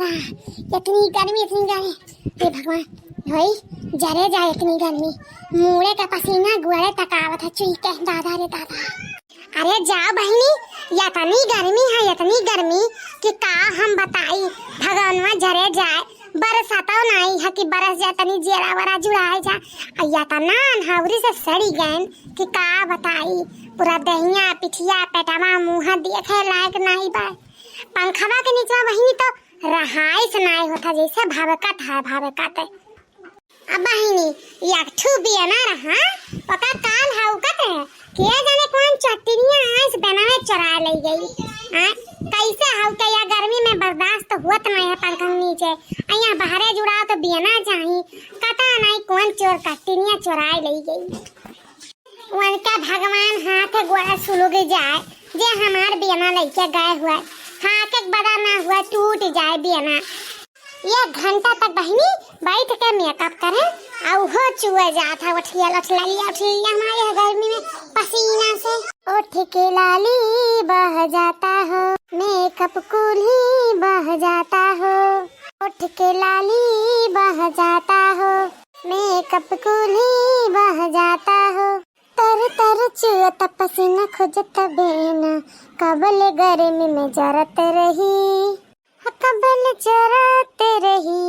दादा, इतनी गर्मी हे भगवान भाई, जरे जाए इतनी गर्मी, मुड़े का पसीना गुड़े तकावत है चुई के दादा रे दादा। अरे जाओ बहनी, इतनी गर्मी कि का हम बताई, भगवानवा जरे जाए बरसाता नहीं है कि बरस जाए तनी जेरा वरा जुड़ाए जा, इतना अनहावरी से सड़ी गए कि का बताई, पूरा दहिया पिठिया पेटवा मुँह देखे लायक नहीं बा। पंखवा के नीचे बहनी तो रहाइस नहीं होता, जैसे भावकत है भावकत। अब बहनी एक ठू बियाना रहा पका काल हाउकत है, के जाने कौन चटनिया आइस बनावे चुरा ले गई। कैसे हाउके या गर्मी में बर्दाश्त होत नहीं है पंखा नीचे, अइया बाहरे जुड़ा तो बियाना चाही, कता नहीं कौन चोर चटनिया चुरा ले गई। उनका भगवान हाथ गोड़ा सुलग जाए, जे हमार बियाना लेके गए हुआ हाथ एक बड़ा ना हुआ टूट जाए बियाना। ये घंटा तक बहनी बैठ के मेकअप करे और वो चुए जाता उठिया हमारे गर्मी में पसीना से। उठ के लाली बह जाता हो, मेकअप कूल्ही बह जाता हो, उठ के लाली बह जाता हो, मेकअप कूल्ही बह जाता हो। तर तर चुअत पसीना खोजत बेना, कबल गर्मी में जरत रही, कबल जरत रही,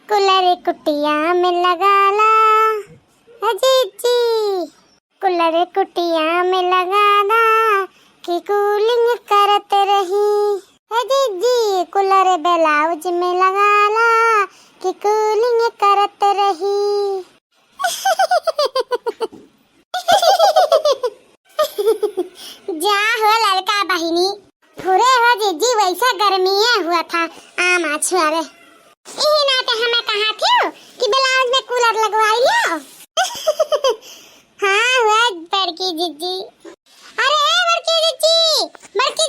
कूलर कुटिया में लगाला जीजी, कूलर कुटिया में लगाला कि कूलिंग करत रही, जीजी कूलर ब्लाउज में लगाला कि कूलिंग करत रही। जा हो लड़का बहिनी, पूरे हो जीजी वैसा गर्मी हुआ था आम छुआरे। यही नाते हमें कहा थी कि ब्लाउज में कूलर लगवा लियो। हाँ हुआ बड़की जीजी। अरे बड़की जीजी हो, बड़की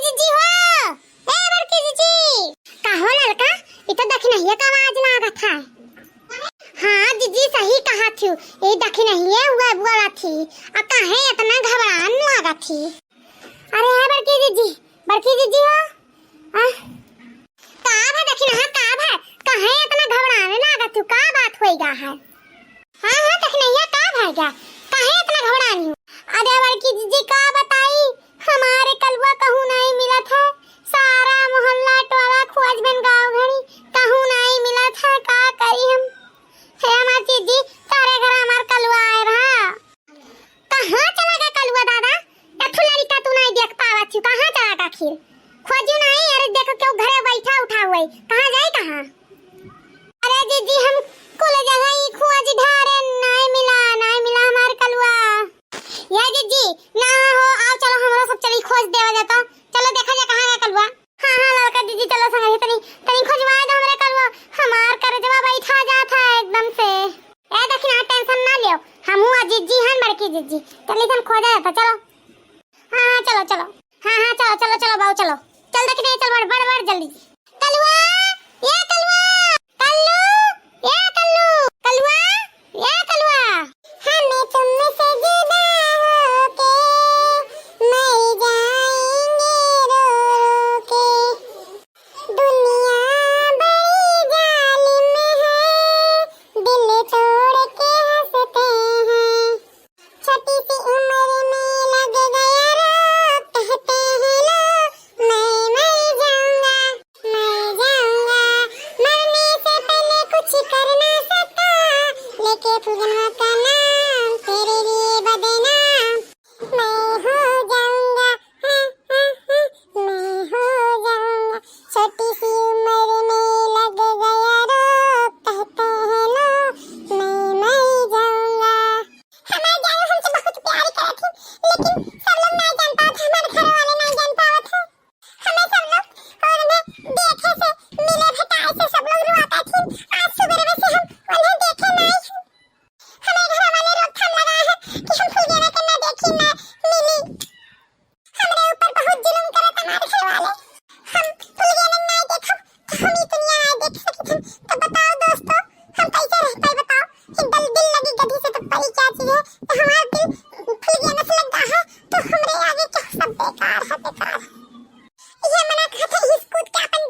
जीजी कहो लड़का, ये तो दखी नहीं का आवाज लागत था। हाँ जीजी सही कहा थी, ये दखी नहीं है हुआ बुआ थी, अब काहे इतना घबरान लगा थी। अरे बड़की जीजी हो का भा दखी ना का भा काहे इतना घबराने लगा तू, का बात होइगा है। हाँ दखी नहीं है का भा गया, काहे इतना घबरानी हो। अरे बड़की जीजी का बताई, हमारे कलवा कहूँ नहीं मिला था, सारा मोहल्ला टोला खोजबेन गाँव घड़ी कहूँ नहीं मिला था, का करी हम। हे हमार जीजी तारे घर हमार कलवा आए रहा, कहाँ चला गया कलवा दादा, तू लड़का तू नहीं देख पावा तू, कहाँ चला गया खीर खोजू नहीं। अरे देखो क्यों घरे बैठा उठा हुआ है, कहाँ जाए कहाँ। अरे जीजी हम कुल जगह ही खोज ढारे नहीं मिला हमार कलवा। ये जीजी ना हो आओ चलो हमरा सब चली खोज देवा जाता, चलो देखा जा कहाँ है कलवा। हाँ लड़का जीजी चलो संग तनी खोजवा दो हमरे कलवा, हमार करजवा बैठा जाता है एकदम से। ए देखी ना टेंशन ना लियो, हमहू जीजी हन बड़की जीजी चली सन खोजा जाता, चलो। हाँ चलो बाबू चलो, चल देखी नहीं चल बड़ जल्दी। कलवा ये कलवा हमें तुमसे जुदा होके मर जाएंगे रो के, दुनिया बड़ी जालिम है, दिल तोड़ के हंसते हैं, छोटी सी उम्र में लग गया रोग, कहते हैं लोग मैं मर जाऊंगा, मरने से पहले कुछ कर ना सकता, लेके खुदा का नाम तेरे लिए बदनाम, मैं हो जाऊंगा, मैं हो जाऊंगा, छोटी सी उम्र में लग गया रोग, कहते हैं लोग मैं मर जाऊंगा। हमारे जानू हमसे बहुत प्यार करे थी, लेकिन सब लोग नहीं जान पाते, हमारे घर वाले नहीं जान पाते थे, हमें सब लोग और हमें देखे से मिले भटाए से सब लोग रुआते थे। आज सुबह से हम उन्हें देखे नहीं, हमें घर वाले रोकथाम लगाए हैं कि हम फुलगेना के ना देखी ना मिली, हमारे ऊपर बहुत जुल्म करे हमारे घर वाले, हम फुलगेना नहीं देखो तो हम ही दुनिया आए देख सके थे। तो बताओ दोस्तों हम कैसे रह पाए, बताओ कि दिल लगी गधी से तो परी क्या चीज है, तो हमारा दिल फुलगेना से लगा है तो हमरे आगे क्या सब बेकार है। ये मना कहते ही कूद के अपन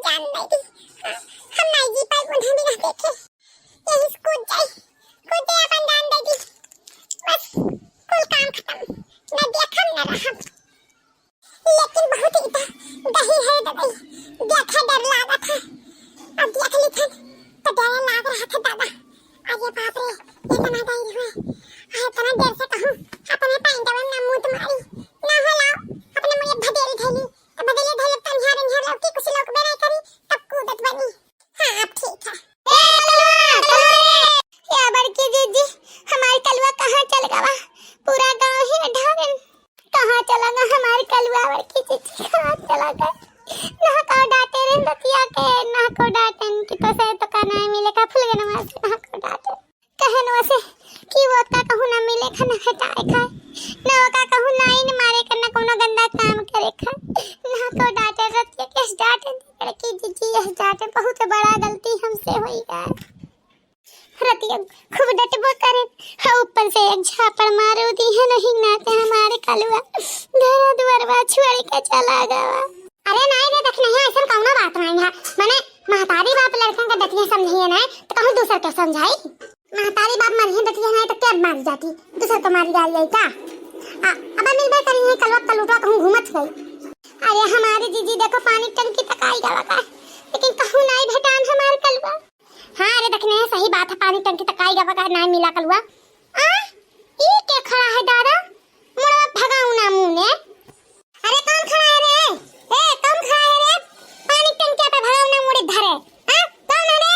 चिची हाथ चला गए ना को डांटे रे रतिया के ना को डांटन की तो से तो का नहीं मिले का फूल गन मार ना को डांटे कहन वसे कि वो का कहू ना मिले खाना हटाए खाए ना का कहू ना इन मारे करना कोनो गंदा काम करे खाए ना को डांटे रतिया के डांटे लड़की चिची यह डांटे बहुत बड़ा गलती हमसे हुई है रतिया खूब डटबो करे हाँ ऊपर से एक झापड़ मारो दी है नहीं नाते हमारे कलवा घर दुआरवा छुड़ के चला गया अरे नहीं रे देख नहीं ऐसा कौन बात नहीं है माने महतारी बाप लड़कन के दतिया समझिए ना तो कहूं दूसर के समझाई महतारी बाप मरिए दतिया नहीं तो क्या मार जाती दूसर को मार डाल जाई का अब मिलबे करी है कलवा कलुटा कहूं घूमत गई अरे हमारी जीजी देखो पानी टंकी तक आई गवा का लेकिन कहूं नहीं भेटान हमारे कलवा हाँ अरे देखने है सही बात है पानी टंकी तक आई गवा का नहीं मिला कलवा ये क्या खड़ा है दादा मुड़ा भगाऊ ना मुंह ने अरे कौन खड़ा है रे ए कौन खड़ा है रे पानी टंकी पे भगाऊ ना मुड़े धरे हां कौन है रे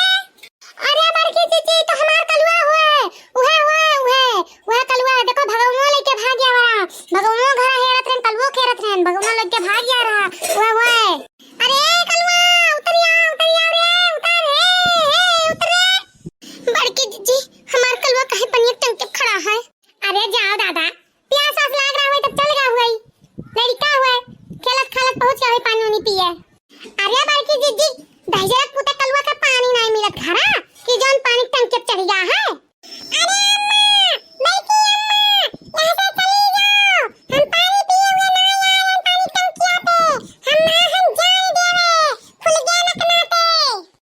अरे बड़की चीची तो हमार कलवा हुए कलवा देखो भगाऊ लेके भाग गया वाला भगाऊ घर हेरत रन कलवो खेरत रन भगाऊ लेके भाग गया रहा हुए अरे कलवा उतर रे उतर रे बड़की चीची हमार कलवा कहीं पनिया टंकी खड़ा है अरे जाओ दादा प्यास आस लाग रहा है तब चल गया हुआ लड़का हुआ खेलत खालत पहुंच गया पानी नहीं पिए अरे बड़की जीजी दहजरा पुता कलवा का पानी नहीं मिलत खरा कि जोन पानी टंकी चढ़ गया है अरे अम्मा बड़की अम्मा यहां से चली जाओ हम पानी पिए हुए नहीं आए पानी टंकिया पे हम जान देवे फुल गया नकनाते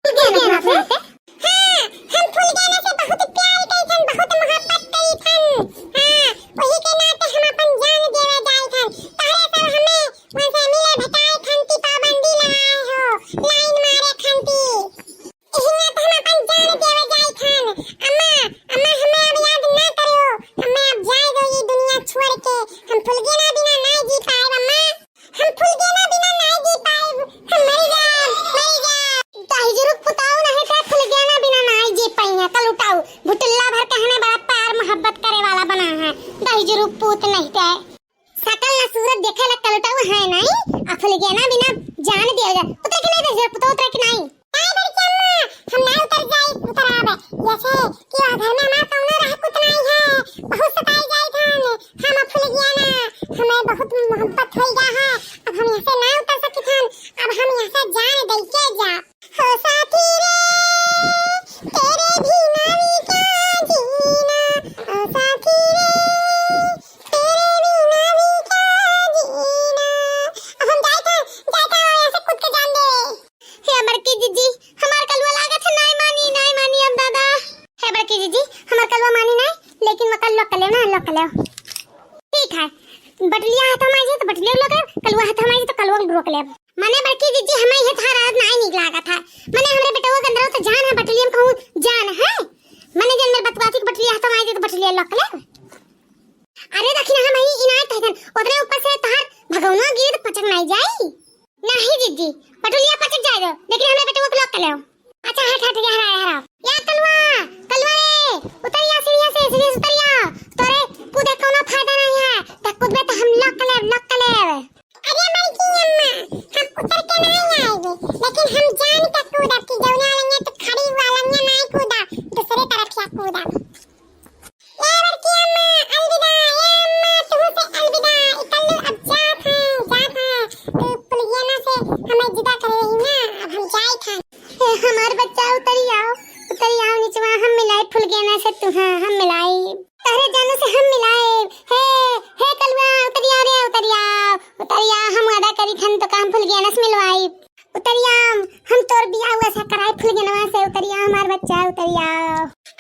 फुल गया नकनाते हां हम फुल गया से बहुत प्यार कइसन बहुत मोहब्बत कइसन वही के नाते हम अपन जान देवे जाई थन तारे सब हमें वैसे मिले भटाए खंती पाबंदी लगाए हो लाइन मारे खंती इहिना तो हम अपन जान देवे जाई थन अम्मा हमें अब याद ना करो हमें अब जाए दो ये दुनिया छोड़ के हम फुलगेना बिना नहीं जी पाए अम्मा हम फुलगेना बिना नहीं जी पाए हम मर गए दाई जरूर पुताओ नहीं का फुलगेना बिना नहीं जी पाए कल उठाओ भुटल्ला भर कहने बड़ा प्यार मोहब्बत करे वाला बना है दाई जरूर पूत नहीं है सकल ना सूरत देखे लग कल उठाओ है नहीं आ फुलगेना बिना जान दिया उतर के नहीं दे पुतो उतर के नहीं हम ना उतर जाए उतर आवे जैसे कि घर में हमारा कौनो रह कुछ नहीं है बहुत सताई जाए थन हम फूल गया ना हमें बहुत मोहब्बत हो गया है अब हम यहां से ना उतर सकी थन अब हम यहां से जान दे के जा हो साथी रे तेरे बिना भी क्या जीना ओ साथी रे तेरे बिना भी क्या जीना अब हम जाए यहां से खुद के जान दे हे बड़की जीजी हमार कलवा लागत है नहीं मानी अब दादा हे बड़की जीजी हमार कलवा मानी नहीं लेकिन वो कल लोक ले ठीक है बटलिया हाथ में आई तो बटलिया लोग कलवा हाथ में आई तो कलवा रोक ले माने बड़की जीजी हमें ये था रात नहीं निकला का था माने हमरे बेटवा के अंदर तो जान है बटलिया में कहूं जान है माने जन मेरे बतवाती की बटलिया हाथ में आई तो बटलिया लोक ले अरे देखिए हम ही इनायत है उतरे ऊपर से तार भगौना गिर पचक नहीं जाई नहीं जीजी बटलिया पचक जाए लेकिन हमें बेटवा को लोक ले अच्छा हट हरा या कलवा रे उतरिया सीढ़िया से उतरिया तोरे कूदे कोनो फायदा नहीं है त कूदबे तो हम लोक ले अरे बड़की अम्मा हम उतर के नहीं आएंगे लेकिन हम जान के कूदा की जौना लंगे तो खड़ी वाला नहीं कूदा दूसरे तरफ से कूदा या बड़की अम्मा अलविदा या अम्मा तुम से अलविदा इकल्लू अब जात है तो पुलियाना से हमें जुदा कर रही ना अब हम जाए था हमार बच्चा उतरिया नीचवा हम मिलाए फूल गया से तुहा हम मिलाई तारे जानो से हम मिलाए हे कलवा उतरिया हम वादा करी थन तो काम फूल गया से मिलवाई उतरिया हम तोर बियाह हुआ सा कराए फूल गया से उतरिया हमार बच्चा उतरिया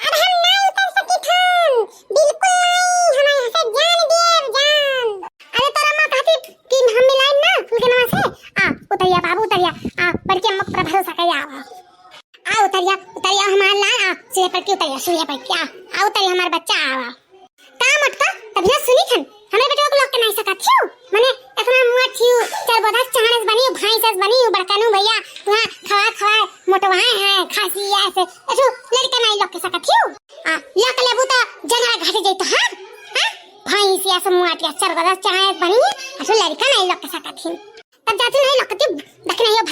अब हम नहीं उतर सकी थन बिल्कुल नहीं हम यहां से जान देव अरे तोरा मां कहती कि हम मिलाए ना फूल गया से उतरिया बाबू उतरिया बड़के अम्मा पर भरोसा कर उतरिया हमार ला सूर्य पर की उतरिया उतरिया हमार बच्चा आवा का मटका तब ना सुनी थन हमें बेटवा को लोग के नहीं सकत थियो माने इतना मुआ थियो चार बदास चाणस बनी भैंसस बनी बड़कानु भैया वहां खवा मोटवाए है खासी ऐसे ऐसो लड़का नहीं लोग के सकत थियो लोग लेबू तो जंगल घाटे जई तो हां भैंस या सब मुआ चार बदास चाणस बनी ऐसो लड़का नहीं लोग के सकत थियो जाती नहीं लगती देखने ये